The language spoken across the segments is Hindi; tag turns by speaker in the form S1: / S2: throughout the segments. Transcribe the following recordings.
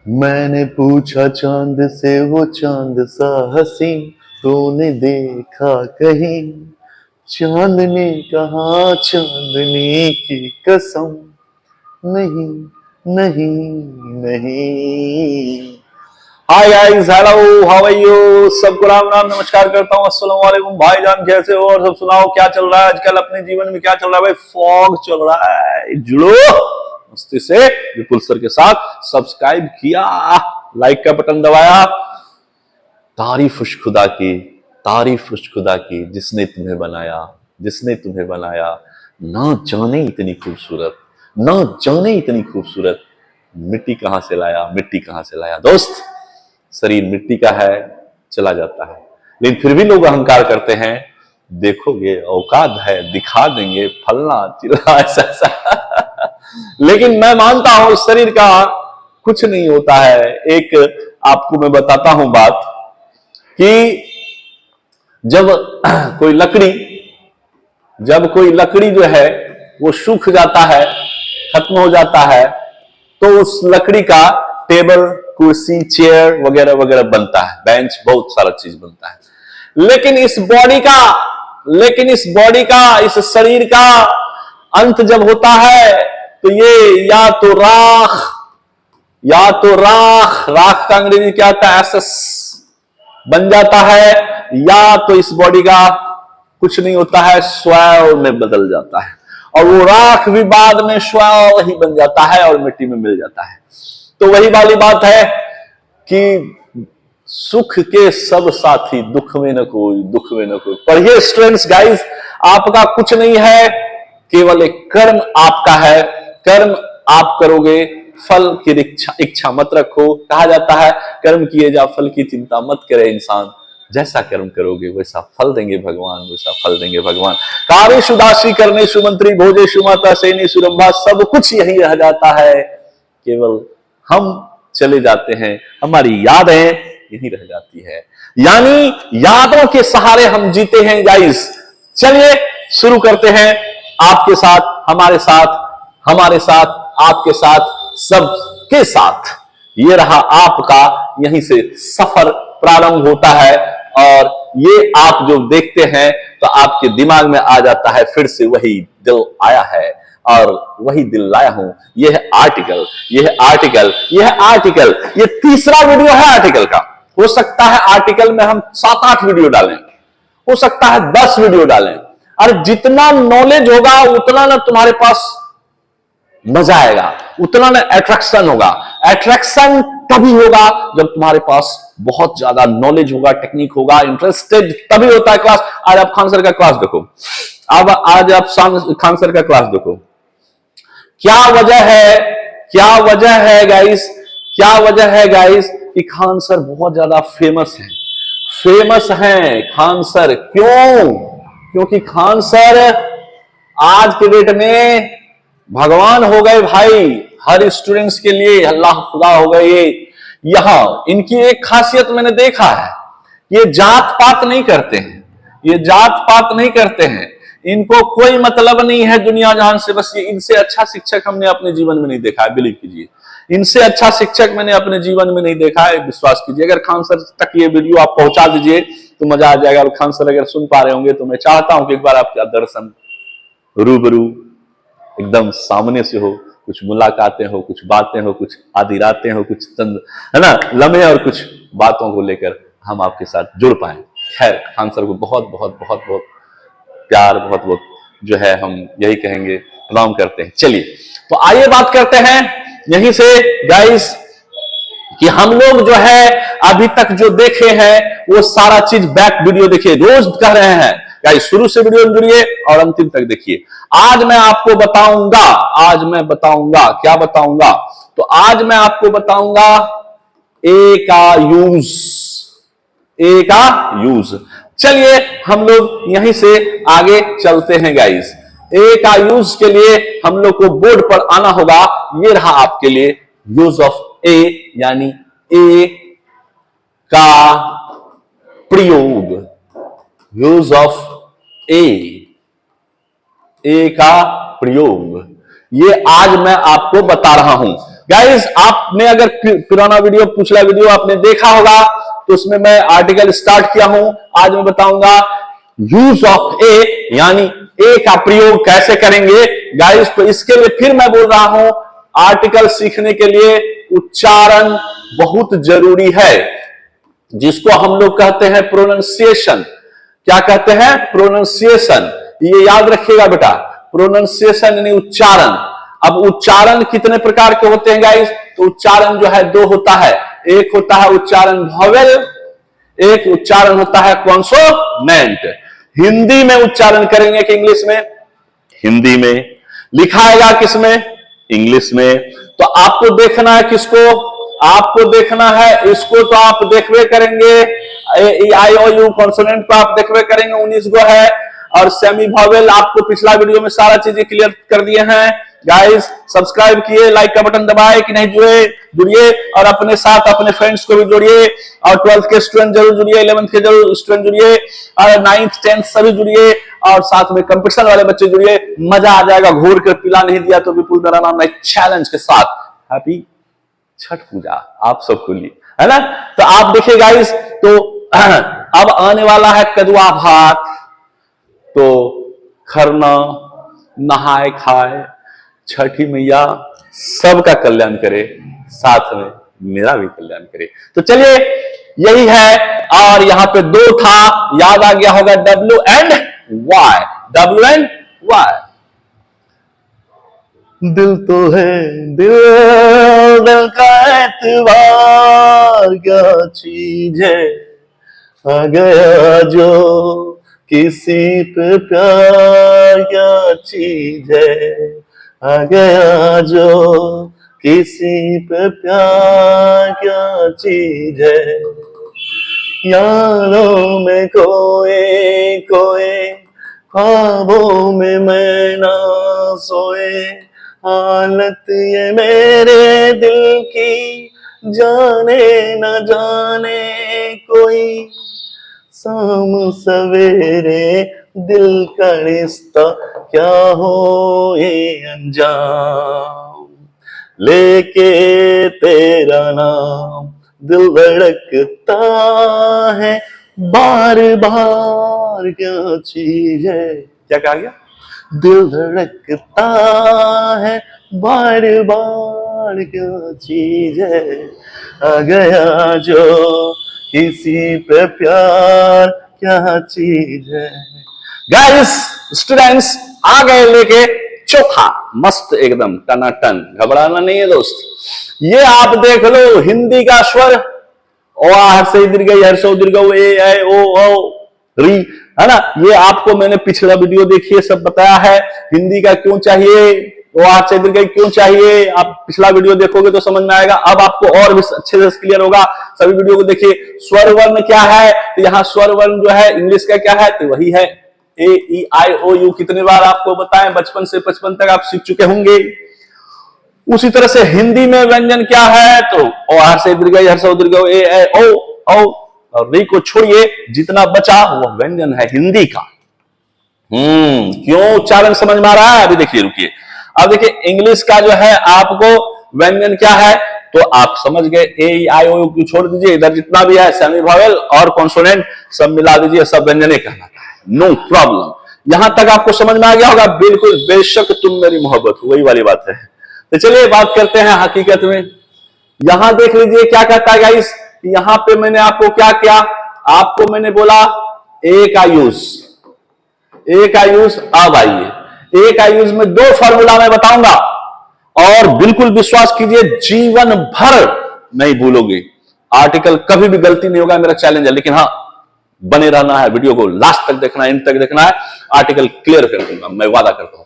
S1: मैंने पूछा चांद से वो चांद सा हसी तूने देखा कहीं। चांद ने कहा चांदनी की कसम नहीं नहीं नहीं। Hi guys, hello, how are you? सबको राम राम नमस्कार करता हूँ। अस्सलाम वालेकुम भाईजान, कैसे हो? और सब सुनाओ, क्या चल रहा है आजकल अपने जीवन में? क्या चल रहा है भाई? फॉग चल रहा है। जुड़ो मस्ती से विपुल सर के साथ। सब्सक्राइब किया, लाइक का बटन दबाया। तारीफ उस खुदा की, तारीफ उस खुदा की जिसने तुम्हें बनाया, जिसने तुम्हें बनाया। ना जाने इतनी खूबसूरत, ना जाने इतनी खूबसूरत मिट्टी कहां से लाया, मिट्टी कहां से लाया। दोस्त, शरीर मिट्टी का है, चला जाता है, लेकिन फिर भी लोग अहंकार करते हैं। देखोगे औकात है, दिखा देंगे फलना चिल्ला ऐसा। लेकिन मैं मानता हूं शरीर का कुछ नहीं होता है। एक आपको मैं बताता हूं बात कि जब कोई लकड़ी जब कोई लकड़ी जो है वो सूख जाता है, खत्म हो जाता है, तो उस लकड़ी का टेबल, कुर्सी, चेयर वगैरह वगैरह बनता है, बेंच, बहुत सारा चीज बनता है। लेकिन इस बॉडी का इस शरीर का अंत जब होता है तो ये या तो राख का अंग्रेजी क्या होता है? एसएस बन जाता है, या तो इस बॉडी का कुछ नहीं होता है, स्वैल में बदल जाता है। और वो राख भी बाद में स्वैल ही बन जाता है और मिट्टी में मिल जाता है। तो वही वाली बात है कि सुख के सब साथी, दुख में न कोई, दुख में न कोई। पर ये स्ट्रेंथ गाइस, आपका कुछ नहीं है, केवल एक कर्म आपका है। कर्म आप करोगे, फल की इच्छा मत रखो। कहा जाता है कर्म किए जा, फल की चिंता मत करे इंसान। जैसा कर्म करोगे वैसा फल देंगे भगवान, वैसा फल देंगे भगवान। कारेषु दासी करनेषु मंत्री भोजेषु माता सेनेषु रंभा, सब कुछ यही रह जाता है, केवल हम चले जाते हैं, हमारी यादें यही रह जाती है। यानी यादों के सहारे हम जीते हैं गाइस। चलिए शुरू करते हैं। आपके साथ, हमारे साथ, हमारे साथ, आपके साथ, सबके साथ। ये रहा आपका, यहीं से सफर प्रारंभ होता है। और ये आप जो देखते हैं तो आपके दिमाग में आ जाता है फिर से वही दिल आया है और वही दिल लाया हूं। यह है आर्टिकल, यह है आर्टिकल, यह है आर्टिकल। ये तीसरा वीडियो है आर्टिकल का। हो सकता है आर्टिकल में हम 7-8 वीडियो डालें, हो सकता है 10 वीडियो डालें। और जितना नॉलेज होगा उतना ना तुम्हारे पास मजा आएगा, उतना ना अट्रैक्शन होगा। अट्रैक्शन तभी होगा जब तुम्हारे पास बहुत ज्यादा नॉलेज होगा, टेक्निक होगा, इंटरेस्टेड तभी होता है क्लास। आज आप खान सर का क्लास देखो, अब आज आप खान सर का क्लास देखो। क्या वजह है गाइस, क्या वजह है गाइस कि खान सर बहुत ज्यादा फेमस हैं खान सर। क्यों? क्योंकि खान सर आज के डेट में भगवान हो गए भाई, हर स्टूडेंट्स के लिए अल्लाह खुदा हो गए। ये यहां इनकी एक खासियत मैंने देखा है, ये जात पात नहीं करते हैं, ये जात पात नहीं करते हैं, इनको कोई मतलब नहीं है दुनिया जहान से। बस ये, इनसे अच्छा शिक्षक हमने अपने जीवन में नहीं देखा है, बिलीव कीजिए। इनसे अच्छा शिक्षक मैंने अपने जीवन में नहीं देखा है, विश्वास कीजिए। अगर खान सर तक ये वीडियो आप पहुंचा दीजिए तो मजा आ जाएगा। और खान सर अगर सुन पा रहे होंगे तो मैं चाहता हूं कि एक बार आपका दर्शन रूबरू एकदम सामने से हो, कुछ मुलाकातें हो, कुछ बातें हो, कुछ आधी रातें हो, कुछ चंद है ना लम्हे, और कुछ बातों को लेकर हम आपके साथ जुड़ पाए। खैर, खान सर को बहुत बहुत बहुत बहुत प्यार, बहुत बहुत जो है हम यही कहेंगे, प्रणाम करते हैं। चलिए तो आइए बात करते हैं यहीं से गाइस कि हम लोग जो है अभी तक जो देखे हैं वो सारा चीज बैक वीडियो देखिए। रोज कह रहे हैं गाइस, शुरू से वीडियो जुड़िए और अंतिम तक देखिए। आज मैं आपको बताऊंगा, क्या बताऊंगा? तो आज मैं आपको बताऊंगा ए का यूज। चलिए हम लोग यहीं से आगे चलते हैं गाइस। ए का यूज के लिए हम लोग को बोर्ड पर आना होगा। ये रहा आपके लिए यूज ऑफ ए, यानी ए का प्रयोग। यूज ऑफ ए का प्रयोग, ये आज मैं आपको बता रहा हूं गाइस आपने अगर पुराना वीडियो, पिछला वीडियो आपने देखा होगा तो उसमें मैं आर्टिकल स्टार्ट किया हूं। आज मैं बताऊंगा यूज ऑफ ए, यानी ए का प्रयोग कैसे करेंगे गाइस। तो इसके लिए फिर मैं बोल रहा हूं, आर्टिकल सीखने के लिए उच्चारण बहुत जरूरी है, जिसको हम लोग कहते हैं प्रोनाउंसिएशन। क्या कहते हैं? प्रोनाउंसिएशन। ये याद रखिएगा बेटा, प्रोनाउंसिएशन यानी उच्चारण। अब उच्चारण कितने प्रकार के होते हैं गाइस? तो उच्चारण जो है दो होता है। एक होता है उच्चारण वॉवेल, एक उच्चारण होता है कॉन्सोनेंट। हिंदी में उच्चारण करेंगे कि इंग्लिश में? हिंदी में। लिखाएगा किसमें? इंग्लिश में। तो आपको देखना है किसको? आपको देखना है इसको। तो आप देखवे करेंगे आई ओ यू कॉन्सोनेंट को आप देखवे करेंगे, 19 गो है। और सेमी वॉवेल आपको पिछला वीडियो में सारा चीजें क्लियर कर दिए हैं गाइस। सब्सक्राइब किए, लाइक का बटन दबाए कि नहीं जुड़िए, और अपने साथ अपने फ्रेंड्स को भी जोड़िए। और 12th के स्टूडेंट जरूर जुड़िए, 11th के जरूर स्टूडेंट जुड़िए, और 9th 10th सभी जुड़िए, और साथ में कंपटीशन वाले बच्चे जुड़िए। मजा आ जाएगा। घूर कर पिला नहीं दिया तो विपुल मेरा नाम है, चैलेंज के साथ हैप्पी छठ पूजा आप सबको लिए, है ना। तो आप देखिए गाइस, तो अब आने वाला है कदुआ भात। तो खरना, नहाए खाए, छठी मैया सबका कल्याण करे, साथ में मेरा भी कल्याण करे। तो चलिए यही है। और यहां पे दो था, याद आ गया होगा, W and Y। W and Y। दिल तो है दिल, दिल का एतबार क्या चीज है, आ गया जो किसी पे प्यार क्या चीज है, आ गया जो किसी पे प्यार क्या चीज है। यारों में कोई कोई, ख्वाबों में मैं ना सोए, हालत ये मेरे दिल की जाने न जाने कोई। शाम सवेरे दिल का रिश्ता क्या हो ये अंजाम, लेके तेरा नाम दिल धड़कता है बार बार क्या चीज है। क्या कहा गया? दिल धड़कता है बार बार क्या चीज है, आ गया जो किसी पे प्यार क्या चीज है। गाइस स्टूडेंट्स आ गए लेके चोखा मस्त एकदम टनाटन। घबराना नहीं है दोस्त। ये आप देख लो हिंदी का स्वर, ओ हर से दीर्घ हर से दीर्घ ए ओ री, है ना। ये आपको मैंने पिछला वीडियो देखिए सब बताया है। हिंदी का क्यों चाहिए, वो आज से दीर्घ क्यों चाहिए, आप पिछला वीडियो देखोगे तो समझ में आएगा। अब आपको और भी अच्छे से क्लियर होगा। सभी वीडियो को देखिए। स्वर वर्ण क्या है? तो यहाँ स्वर वर्ण जो है इंग्लिश का क्या है? तो वही है ए ई आई ओ यू। कितने बार आपको बताएं, बचपन से 55 तक आप सीख चुके होंगे। उसी तरह से हिंदी में व्यंजन क्या है? तो ओ हर से दीर्घ हर से दीर्घ ए ओ और री को छोड़िए, जितना बचा वो व्यंजन है हिंदी का। क्यों उच्चारण समझ में आ रहा है? अभी देखिए, रुकिए। अब देखिए इंग्लिश का जो है आपको व्यंजन क्या है, तो आप समझ गए। ए आई ओ यू छोड़ दीजिए, इधर जितना भी है सेमी वॉवेल और कॉन्सोनेंट सब मिला दीजिए, सब व्यंजन कहलाता है। No problem. यहां तक आपको समझ में आ गया होगा? बिल्कुल, बेशक तुम मेरी मोहब्बत, वही वाली बात है। तो चलिए बात करते हैं हकीकत में। यहां देख लीजिए क्या कहता है गाइस। यहां पे मैंने आपको क्या किया? आपको मैंने बोला ए का यूज, ए का यूज। अब आइए, ए का यूज में दो फॉर्मूला मैं बताऊंगा, और बिल्कुल विश्वास कीजिए जीवन भर नहीं भूलोगे। आर्टिकल कभी भी गलती नहीं होगा, मेरा चैलेंज है। लेकिन हाँ, बने रहना है, वीडियो को लास्ट तक देखना है, एंड तक देखना है। आर्टिकल क्लियर कर दूंगा, मैं वादा करता हूं।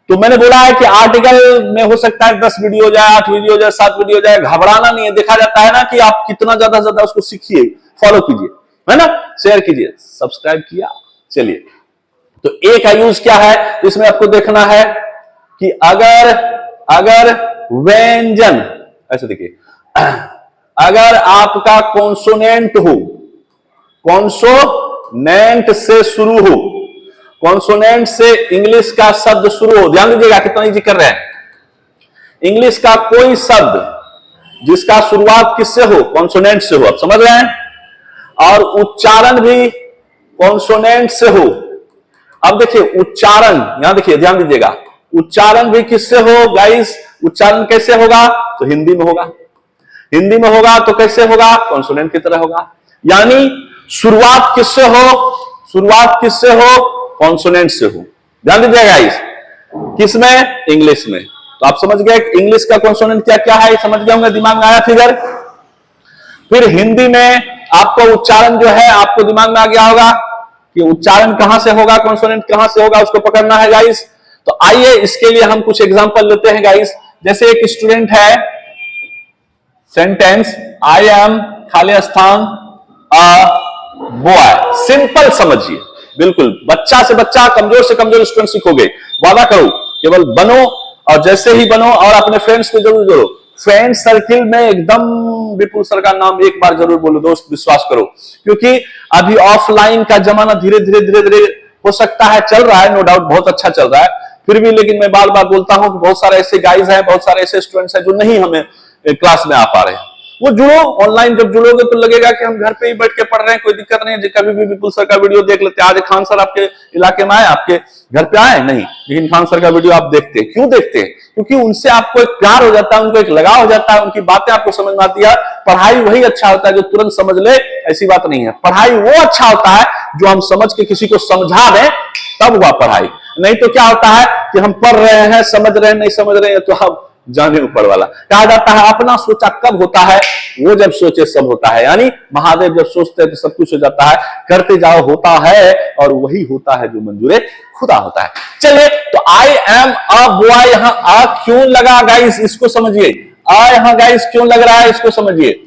S1: तो मैंने बोला है कि आर्टिकल में हो सकता है 10 वीडियो जाए, 8 वीडियो जाए, 7 वीडियो जाए। घबराना नहीं है। देखा जाता है ना कि आप कितना ज्यादा से ज्यादा उसको सीखिए, फॉलो कीजिए, है ना, शेयर कीजिए। सब्सक्राइब किया? चलिए, तो ए का यूज क्या है? तो इसमें आपको देखना है कि अगर व्यंजन, ऐसे देखिए, अगर आपका कॉन्सोनेंट हो, कॉन्सोनेंट से शुरू हो, कॉन्सोनेंट से इंग्लिश का शब्द शुरू हो। ध्यान दीजिएगा कितना इजी कर रहे हैं। इंग्लिश का कोई शब्द जिसका शुरुआत किससे हो, कॉन्सोनेंट से हो, आप समझ रहे हैं, और उच्चारण भी कॉन्सोनेंट से हो। अब देखिए उच्चारण, यहां देखिए ध्यान दीजिएगा, उच्चारण भी किससे हो गाइस, उच्चारण कैसे होगा, तो हिंदी में होगा, हिंदी में होगा तो कैसे होगा, कॉन्सोनेंट की तरह होगा। यानी शुरुआत किससे हो, शुरुआत किससे हो, कॉन्सोनेंट से हो। ध्यान दीजिएगा गाइस, किसमें, इंग्लिश में। तो आप समझ गए इंग्लिश का कॉन्सोनेंट क्या क्या है, समझ गए होंगे, दिमाग में आया फिगर। फिर हिंदी में आपको उच्चारण जो है आपको दिमाग में आ गया होगा कि उच्चारण कहां से होगा, कॉन्सोनेंट कहां से होगा, उसको पकड़ना है गाइस। तो आइए इसके लिए हम कुछ एग्जांपल लेते हैं गाइस। जैसे एक स्टूडेंट है, सेंटेंस आई एम खाली स्थान अ बॉय, सिंपल समझिए, बिल्कुल बच्चा से बच्चा, कमजोर से कमजोर स्टूडेंट सीखोगे, वादा करो, केवल बनो, और जैसे ही बनो और अपने फ्रेंड्स को जरूर जोड़ो। फ्रेंड सर्किल में एकदम विपुल सर का नाम एक बार जरूर बोलो दोस्त, विश्वास करो, क्योंकि अभी ऑफलाइन का जमाना धीरे धीरे धीरे धीरे हो सकता है चल रहा है, नो डाउट बहुत अच्छा चल रहा है, फिर भी लेकिन मैं बार बार बोलता हूं कि बहुत सारे ऐसे गाइज हैं, बहुत सारे ऐसे स्टूडेंट्स हैं जो नहीं हमें क्लास में आ पा रहे हैं। वो जुड़ो, ऑनलाइन जब जुड़ोगे तो लगेगा कि हम घर पे ही बैठ के पढ़ रहे हैं, कोई दिक्कत नहीं है, कभी भी विपुल सर का वीडियो देख लेते हैं। आज खान सर आपके इलाके में आए, आपके घर पे आए नहीं, लेकिन खान सर का वीडियो आप देखते हैं, क्यों देखते हैं, क्योंकि उनसे आपको एक प्यार हो जाता है, उनको एक लगाव हो जाता है, उनकी बातें आपको समझ में आती है। पढ़ाई वही अच्छा होता है जो तुरंत समझ ले, ऐसी बात नहीं है। पढ़ाई वो अच्छा होता है जो हम समझ के किसी को समझा दें, तब हुआ पढ़ाई। नहीं तो क्या होता है कि हम पढ़ रहे हैं, समझ रहे हैं, नहीं समझ रहे हैं, तो हम जाने ऊपर वाला। कहा जाता है अपना सोचा कब होता है, वो जब सोचे सब होता है। यानी महादेव जब सोचते हैं तो सब कुछ हो जाता है, करते जाओ होता है, और वही होता है जो मंजूरे खुदा होता है। चलिए, तो आई एम अ बॉय, यहां आ क्यों लगा गाइस, इसको समझिए। आ यहां गाइस क्यों लग रहा है, इसको समझिए,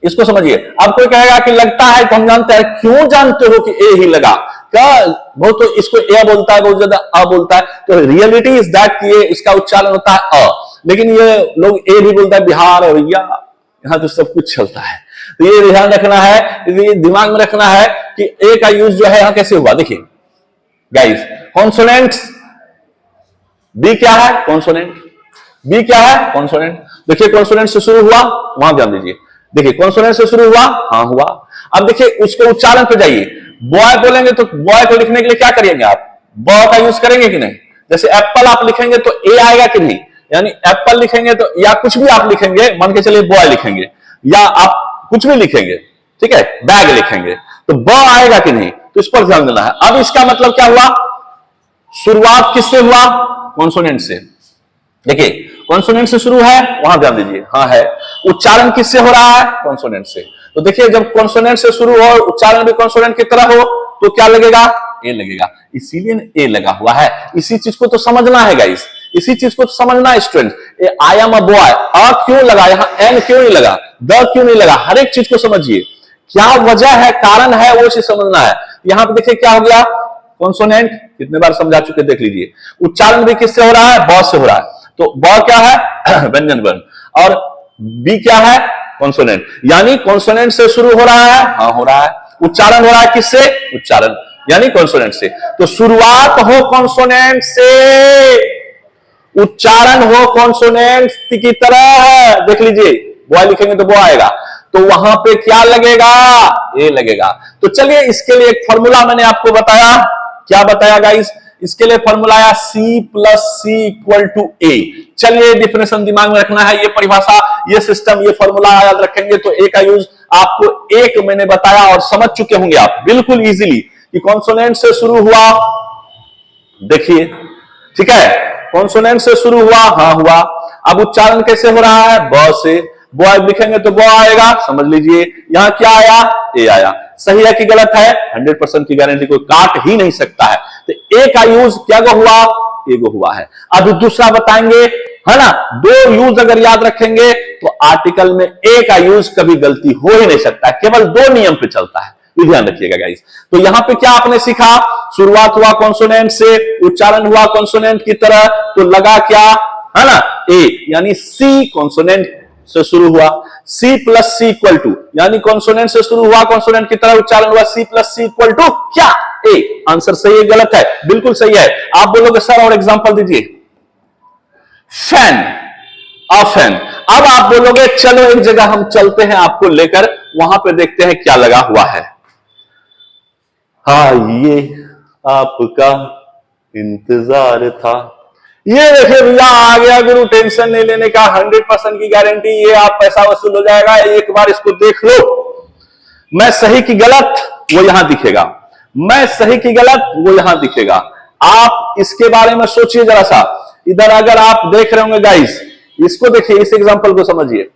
S1: इसको समझिए। अब कोई कहेगा कि लगता है, तो हम जानते हैं, क्यों जानते हो कि ए ही लगा, क्या वो तो इसको ए बोलता है, बहुत ज्यादा अ बोलता है, तो रियलिटी इज दैट कि ये इसका उच्चारण होता है अ, लेकिन ये लोग ए भी बोलता है, बिहार है भैया, यहां तो सब कुछ चलता है। तो ये ध्यान रखना है, ये दिमाग में रखना है कि ए का यूज जो है यहां कैसे हुआ। देखिए गाइस, कॉन्सोनेंट्स, बी क्या है, कॉन्सोनेंट, बी क्या है, कॉन्सोनेंट। देखिए कॉन्सोनेंट से शुरू हुआ, वहां ध्यान दीजिए, देखिए कॉन्सोनेंट से शुरू हुआ, हाँ हुआ। अब देखिए उसके उच्चारण पे जाइए, बॉय बोलेंगे तो बॉय को लिखने के लिए क्या करेंगे आप, ब का यूज करेंगे कि नहीं। जैसे एप्पल आप लिखेंगे तो ए आएगा कि नहीं, यानी एप्पल लिखेंगे तो, या कुछ भी आप लिखेंगे, मान के चलिए बॉय लिखेंगे, या आप कुछ भी लिखेंगे, ठीक है, बैग लिखेंगे, तो ब आएगा कि नहीं, तो इस पर ध्यान देना है। अब इसका मतलब क्या हुआ, शुरुआत किससे हुआ, कॉन्सोनेंट से। देखिए कॉन्सोनेंट से शुरू है, वहां ध्यान दीजिए, हाँ है। उच्चारण किससे हो रहा है, कॉन्सोनेंट से। तो देखिए जब कॉन्सोनेंट से शुरू हो, उच्चारण भी कॉन्सोनेंट की तरह हो, तो क्या लगेगा, ए लगेगा, इसीलिए ए लगा हुआ है। इसी चीज को तो समझना है गाइस, इसी चीज को तो समझना है student. I am a boy, a क्यों लगा, यहाँ एन क्यों नहीं लगा, द क्यों नहीं लगा, हर एक चीज को समझिए, क्या वजह है, कारण है, वो चीज समझना है। यहां पे देखिए क्या हो गया, कॉन्सोनेंट कितने बार समझा चुके देख लीजिए। उच्चारण भी किससे हो रहा है, ब से हो रहा है, तो ब क्या है, व्यंजन वर्ण, और बी क्या है, कॉन्सोनेंट, यानी कॉन्सोनेंट से शुरू हो रहा है, हाँ हो रहा है। उच्चारण हो रहा है किससे, उच्चारण यानी कॉन्सोनेंट से। तो शुरुआत हो कॉन्सोनेंट से, उच्चारण हो कॉन्सोनेंट की तरह। देख लीजिए बॉय लिखेंगे तो बॉय आएगा, तो वहां पे क्या लगेगा, ए लगेगा। तो चलिए इसके लिए एक फॉर्मूला मैंने आपको बताया, क्या बताया गाइस, इसके लिए फॉर्मूला आया C plus C equal to A. चलिए डिफिनेशन दिमाग में रखना है, ये परिभाषा, ये सिस्टम, ये फॉर्मूला याद रखेंगे तो ए का यूज आपको एक मैंने बताया और समझ चुके होंगे आप बिल्कुल इजीली कि कॉन्सोनेंट से शुरू हुआ, देखिए ठीक है, कॉन्सोनेंट से शुरू हुआ, हाँ हुआ। अब उच्चारण कैसे हो रहा है, ब से, बॉय लिखेंगे तो बॉय आएगा, समझ लीजिए। यहां क्या आया, ए आया। सही है कि गलत है, 100% की गारंटी कोई काट ही नहीं सकता है। तो ए का यूज क्या गो हुआ, ए गो हुआ है। अब दूसरा बताएंगे, है ना, दो यूज अगर याद रखेंगे तो आर्टिकल में ए का यूज कभी गलती हो ही नहीं सकता, केवल दो नियम पे चलता है, ये ध्यान रखिएगा गाइस। तो यहां पे क्या आपने सीखा, शुरुआत हुआ कॉन्सोनेंट से, उच्चारण हुआ कॉन्सोनेंट की तरह, तो लगा क्या, है ना, ए, यानी सी कॉन्सोनेंट से शुरू हुआ, C plus C equal to, यानी कॉन्सोनेंट से शुरू हुआ, कॉन्सोनेंट की तरह उच्चारण हुआ, C plus C equal to क्या, ए। आंसर सही है गलत है, बिल्कुल सही है। आप बोलोगे सर और एग्जांपल दीजिए, फैन, अ फैन। अब आप बोलोगे चलो एक जगह हम चलते हैं आपको लेकर, वहां पे देखते हैं क्या लगा हुआ है। हाँ, ये आपका इंतजार था। ये देखिए भैया आ गया गुरु, टेंशन नहीं लेने का, 100% की गारंटी, ये आप पैसा वसूल हो जाएगा, एक बार इसको देख लो। मैं सही की गलत वो यहां दिखेगा, मैं सही की गलत वो यहां दिखेगा। आप इसके बारे में सोचिए जरा सा। इधर अगर आप देख रहे होंगे गाइस, इसको देखिए, इस एग्जांपल को समझिए,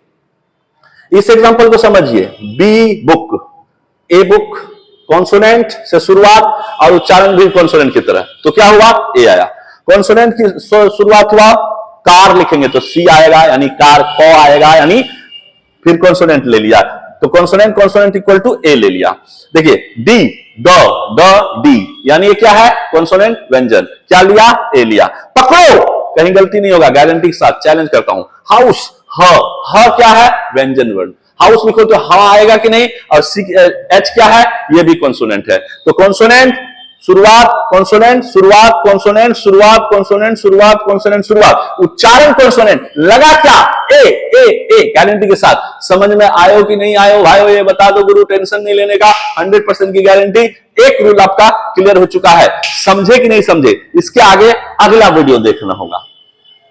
S1: इस एग्जांपल को समझिए। B book, A book, consonant से शुरुआत और उच्चारण भी कॉन्सोनेंट की तरह, तो क्या हुआ, ए आया। कॉन्सोनेंट की शुरुआत हुआ, कार लिखेंगे तो सी आएगा, यानी कार। क आएगा, यानी फिर कॉन्सोनेंट ले लिया, तो कॉन्सोनेंट कॉन्सोनेंट इक्वल टू ए ले लिया। देखिए डी, द, डी, यानी ये क्या है, कॉन्सोनेंट व्यंजन। क्या लिया, ए लिया। पकड़ो, कहीं गलती नहीं होगा, गारंटी के साथ चैलेंज करता हूं। हाउस, ह क्या है, व्यंजन वर्ण। हाउस लिखो तो ह आएगा कि नहीं, और सी एच क्या है, ये भी कॉन्सोनेंट है। तो कॉन्सोनेंट शुरुआत, कॉन्सोनेंट शुरुआत, कॉन्सोनेंट शुरुआत, कॉन्सोनेंट शुरुआत, कॉन्सोनेंट शुरुआत, उच्चारण कॉन्सोनेंट। लगा क्या, ए ए ए, गारंटी के साथ। समझ में आयो कि नहीं आयो भाइयों, ये बता दो गुरु, टेंशन नहीं लेने का, 100% की गारंटी। एक रूल आपका क्लियर हो चुका है, समझे कि नहीं समझे, इसके आगे अगला वीडियो देखना होगा।